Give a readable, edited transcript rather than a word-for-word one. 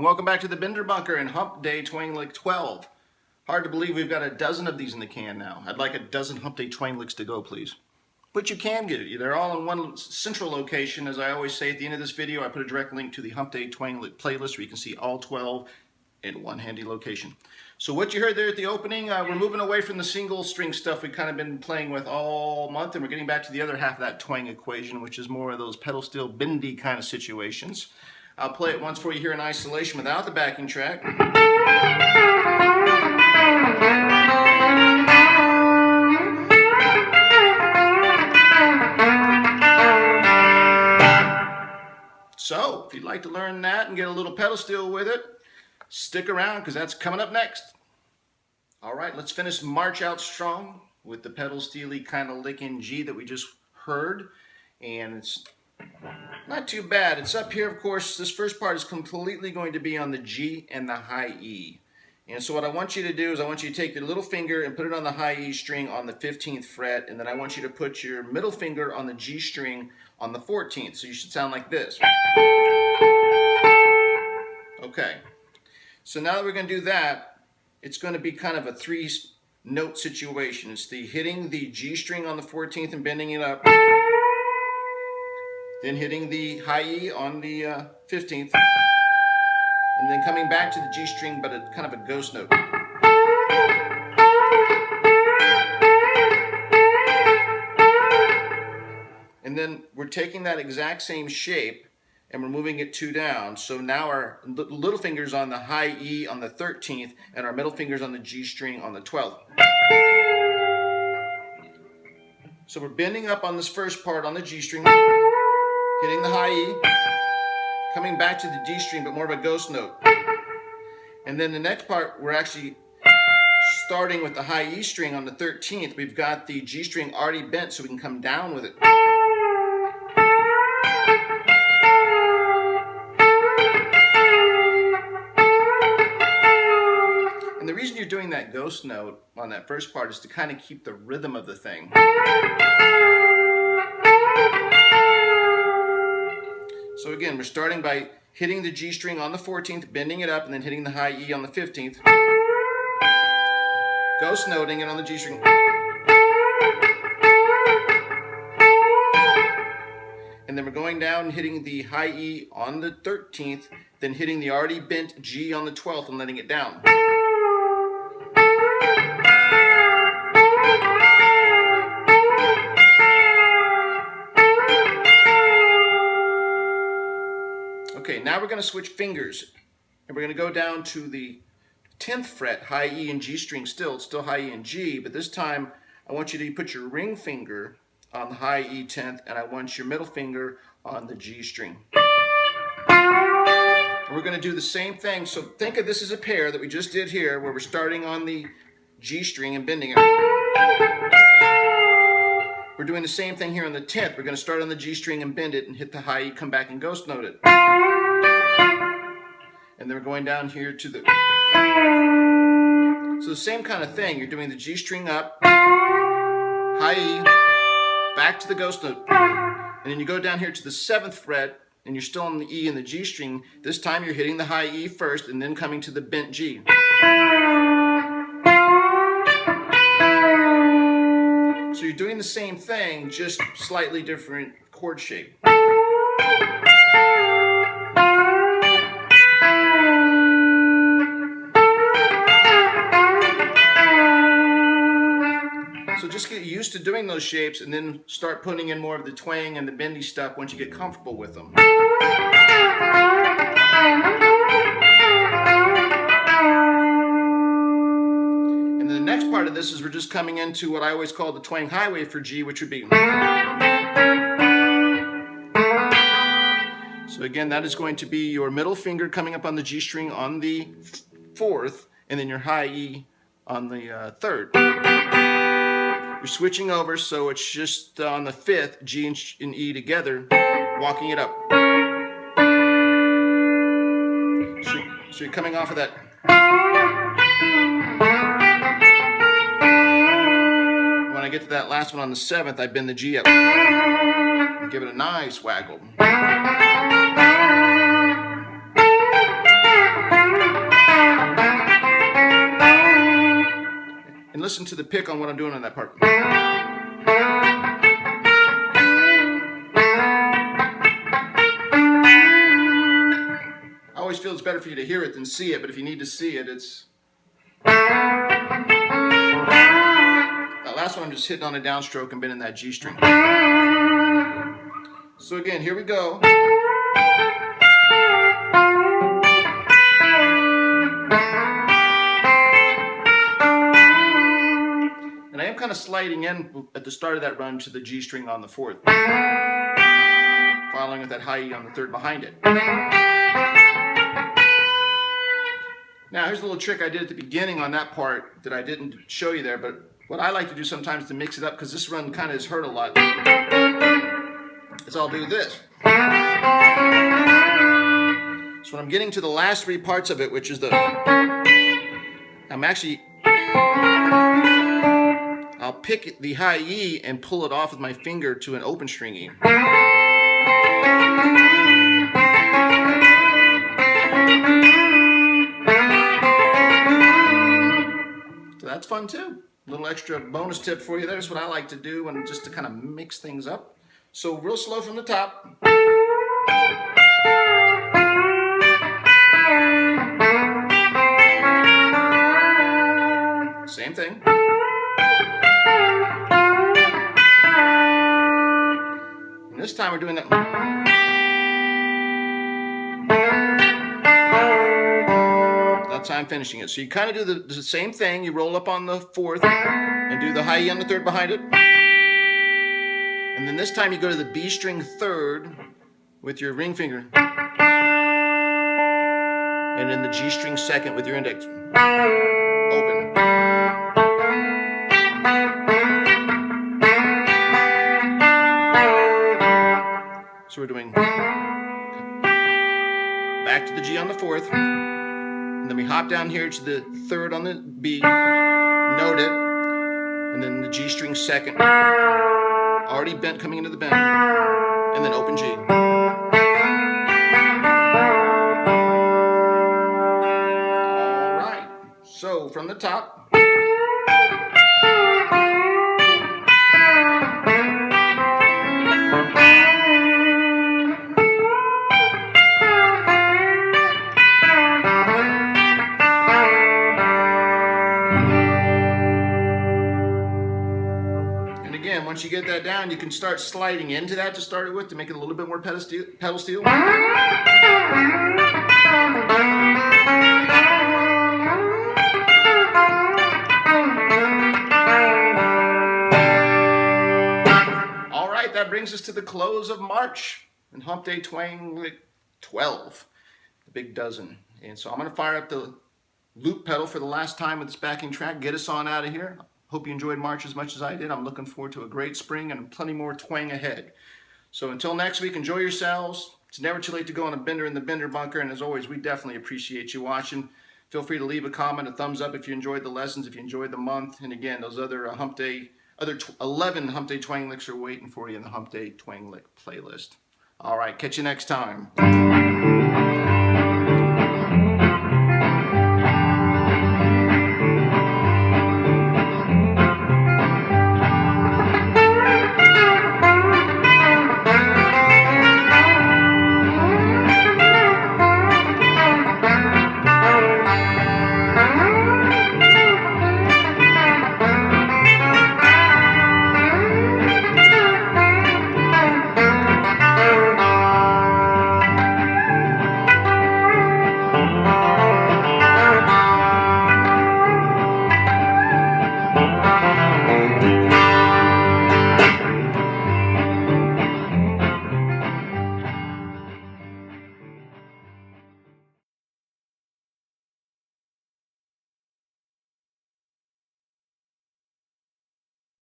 and welcome back to the Bender Bunker and Hump Day Twang Lick 12. Hard to believe we've got a dozen of these in the can now. I'd like a dozen Hump Day Twang Licks to go, please. But you can get it. They're all in one central location. As I always say at the end of this video, I put a direct link to the Hump Day Twang Lick playlist where you can see all 12 in one handy location. So what you heard there at the opening, we're moving away from the single string stuff we've kind of been playing with all month, and we're getting back to the other half of that twang equation, which is more of those pedal steel bendy kind of situations. I'll play it once for you here in isolation without the backing track. So, if you'd like to learn that and get a little pedal steel with it, stick around because that's coming up next. Alright, let's finish March Out Strong with the pedal steely kind of lick in G that we just heard. And it's not too bad. It's up here, of course. This first part is completely going to be on the G and the high E. And so what I want you to do is I want you to take your little finger and put it on the high E string on the 15th fret, and then I want you to put your middle finger on the G string on the 14th. So you should sound like this. Okay. So now that we're going to do that, it's going to be kind of a three-note situation. It's the hitting the G string on the 14th and bending it up, then hitting the high E on the 15th, and then coming back to the G string, but a kind of a ghost note. And then we're taking that exact same shape and we're moving it two down. So now our little finger's on the high E on the 13th and our middle finger's on the G string on the 12th. So we're bending up on this first part on the G string, hitting the high E, coming back to the D string, but more of a ghost note. And then the next part, we're actually starting with the high E string on the 13th. We've got the G string already bent so we can come down with it. And the reason you're doing that ghost note on that first part is to kind of keep the rhythm of the thing. So again, we're starting by hitting the G string on the 14th, bending it up, and then hitting the high E on the 15th. Ghost noting it on the G string. And then we're going down and hitting the high E on the 13th, then hitting the already bent G on the 12th and letting it down. Okay, now we're going to switch fingers, and we're going to go down to the 10th fret, high E and G string still. It's still high E and G, but this time I want you to put your ring finger on the high E 10th, and I want your middle finger on the G string. And we're going to do the same thing, so think of this as a pair that we just did here, where we're starting on the G string and bending it. We're doing the same thing here on the 10th. We're going to start on the G string and bend it and hit the high E, come back and ghost note it. And then we're going down here to the... So the same kind of thing. You're doing the G string up, high E, back to the ghost note. And then you go down here to the 7th fret and you're still on the E and the G string. This time you're hitting the high E first and then coming to the bent G. So you're doing the same thing, just slightly different chord shape. So just get used to doing those shapes and then start putting in more of the twang and the bendy stuff once you get comfortable with them. And then the next part of this is we're just coming into what I always call the twang highway for G, which would be... So again, that is going to be your middle finger coming up on the G string on the 4th, and then your high E on the 3rd. You're switching over, so it's just on the 5th, G and E together, walking it up. So you're coming off of that. When I get to that last one on the 7th, I bend the G up and give it a nice waggle. and listen to the pick on what I'm doing on that part. I always feel it's better for you to hear it than see it, but if you need to see it, it's... That last one I'm just hitting on a downstroke and bending that G string. So again, here we go. And I am kind of sliding in at the start of that run to the G string on the 4th, following with that high E on the 3rd behind it. Now here's a little trick I did at the beginning on that part that I didn't show you there, but what I like to do sometimes to mix it up, because this run kind of is hurt a lot, is I'll do this. So when I'm getting to the last 3 parts of it, which is I'll pick the high E and pull it off with my finger to an open string E. So that's fun too. A little extra bonus tip for you there. That's what I like to do, and just to kind of mix things up. So real slow from the top. Same thing. And this time we're doing that. That's how I'm finishing it. So you kind of do the same thing. You roll up on the 4th and do the high E on the 3rd behind it. And then this time you go to the B string 3rd with your ring finger. And then the G string 2nd with your index. Open. So we're doing back to the G on the 4th. And then we hop down here to the 3rd on the B, note it, and then the G string 2nd, already bent coming into the bend, and then open G. All right, so from the top. Again, once you get that down, you can start sliding into that to start it with to make it a little bit more pedal steel. All right, that brings us to the close of March and Hump Day Twang 12, the big dozen. And so I'm going to fire up the loop pedal for the last time with this backing track, get us on out of here. Hope you enjoyed March as much as I did. I'm looking forward to a great spring and plenty more twang ahead. So until next week, enjoy yourselves. It's never too late to go on a bender in the Bender Bunker. And as always, we definitely appreciate you watching. Feel free to leave a comment, a thumbs up if you enjoyed the lessons, if you enjoyed the month. And again, those other 11 Hump Day Twang licks are waiting for you in the Hump Day Twang lick playlist. All right, catch you next time.